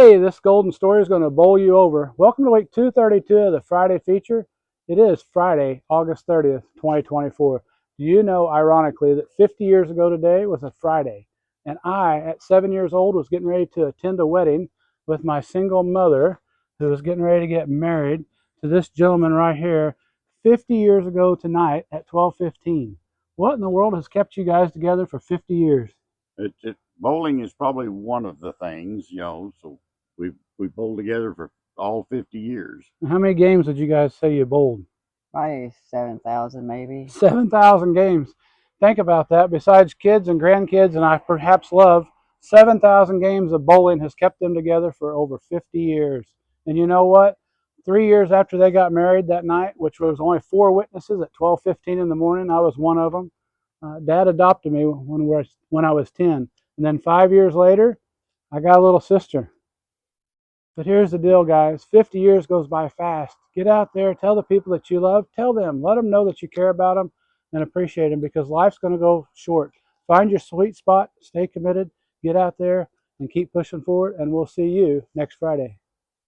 Hey, this golden story is going to bowl you over. Welcome to week 232 of the Friday feature. It is Friday, August 30th, 2024. Do you know, ironically, that 50 years ago today was a Friday? And I, at 7 years old, was getting ready to attend a wedding with my single mother, who was getting ready to get married to this gentleman right here 50 years ago tonight at 12:15. What in the world has kept you guys together for 50 years? Bowling is probably one of the things, so we bowled together for all 50 years. How many games would you guys say you bowled? Probably 7,000 maybe. 7,000 games. Think about that. Besides kids and grandkids, and I perhaps love, 7,000 games of bowling has kept them together for over 50 years. And you know what? 3 years after they got married that night, which was only 4 witnesses at 12:15 in the morning, I was one of them. Dad adopted me when I was 10. And then 5 years later, I got a little sister. But here's the deal, guys. 50 years goes by fast. Get out there, tell the people that you love, tell them, let them know that you care about them and appreciate them, because life's going to go short. Find your sweet spot, stay committed, get out there and keep pushing forward, and we'll see you next Friday.